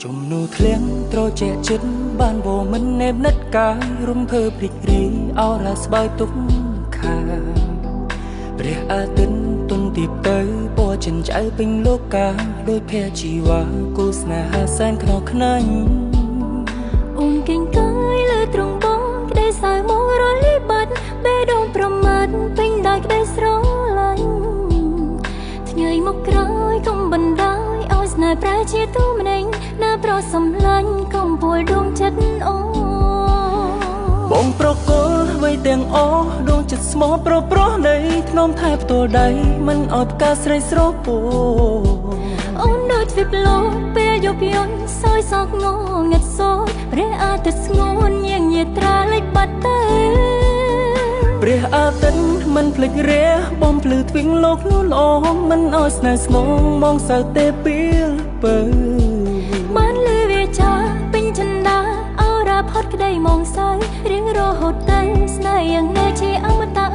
ជំនួធ្លៀងត្រជាចិត្តបានវមិនណែបនិតកាយរំភើព្រីករាយអរ៉ាស្បើយទុកខាព្រះអាទិត្យទុនទីទៅពណ៌ចិនចៅពេញលោកាដោយភ័យជីវ៉ាគូស្នេហាសែនខ្នោខ្នាញ់អូនកិញកាយលើត្រង់បងក្តីសើមករលីបាត់បេះដូងប្រមាថពេញដោយក្តីស្រឡាញ់ធ្ញើមកក្រោយកុំបណ្ដោយឲ្យស្នេហ៍ប្រែជាទូម្នេញណាប្រសំឡាញ់កុំពួលដួងចិត្តអូបងប្រកល់ໄວទាំងអស់ដួងចិត្តស្មោះប្រោះនៃធ្នមថែផ្ទាល់ដៃមិនអត់ផ្កាស្រីស្រពោអូនដូចវិប្លោពេលយប់យន់សោយសោកងងឹតសូរព្រះអាទិត្យស្ងួនញៀងញាត្រាលេចបាត់ទៅព្រះអាទិត្យមិនភ្លេចរះបំភ្លឺទ្វីងលោកលូនល្អមិនអោយស្នេហ៍ស្នងមកសៅទេពេលពើបានលឺវាចាពេញចិន្តាអរ៉ាផុតក្តីមកសៅរៀងរហូតទៅស្នេហ៍យ៉ាងនៅជាអមតៈ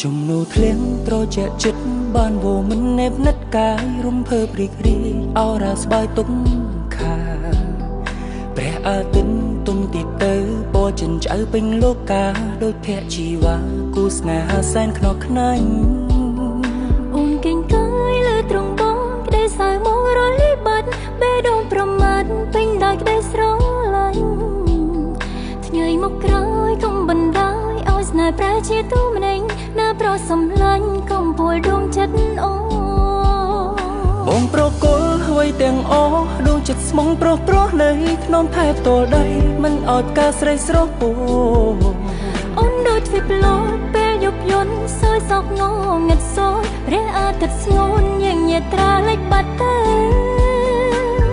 ជំនួធ្លៀងត្រជាចិត្តបានវមិនណែបនិតកាយរំភើព្រីករាយអរ៉ាស្បើយទុកខាព្រះអាទិត្យទុនទីទៅពណ៌ចិនចៅពេញលោកាដោយភ័យជីវ៉ាគូស្នេហាសែនខ្នោខ្នាញ់អូនកិញកាយលើត្រង់បងក្តីសើមករលីបាត់បេះដូងប្រមាថពេញដោយក្តីស្រឡាញ់ធ្ញើមកក្រោយកុំបណ្ដោយឲ្យស្នេហ៍ប្រែជាទូម្នេញណាប្រសំឡាញ់កុំពួលដួងចិត្តអូបងប្រកល់ໄວទាំងអស់ដួងចិត្តស្មងប្រោះនៃធ្នមថែផ្ទាល់ដៃមិនអត់ការស្រីស្រពោអូនដូចវិប្លោពេលយប់យន់សោយសោកងងឹតសូរព្រះអាទិត្យស្ងួនញៀងញាត្រាលេចបាត់ទៅ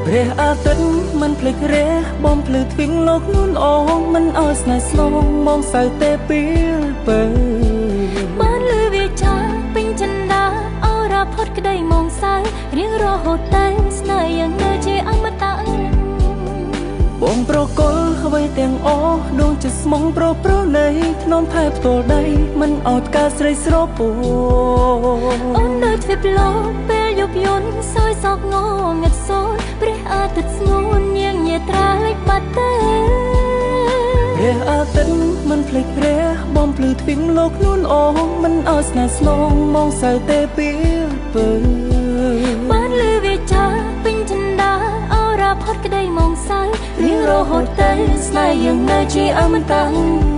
ព្រះអាទិត្យមិនភ្លេចរះបំភ្លឺទ្វីងលោកលូនល្អមិនអោយស្នេហ៍ស្នងមកសៅទេពេលពើបានលឺវាចាពេញចិន្តាអរ៉ាផុតក្តីមកសៅរៀងរហូតទៅស្នេហ៍យ៉ាងនៅជាអមតៈបងប្រកល់ໄວទាំងអស់ដួងចិត្តស្មងប្រោះនៃធ្នមថែផ្ទាល់ដៃមិនអត់ការស្រីស្រពោអូនដូចវិប្លោពេលយប់យន់សោយសោកងងឹតសូរព្រះអាទិត្យស្ងួនញៀងញាត្រាលេចបាត់ទៅព្រះអាទិត្យមិនភ្លេចរះបំភ្លឺទ្វីងលោកលូនល្អមិនអោយស្នេហ៍ស្នងមកសៅទេពេលពើបានលឺវាចាពេញចិន្តាអរ៉ាផុតក្តីមកសៅរៀងរហូតទៅស្នេហ៍យ៉ាងនៅជាអមតៈ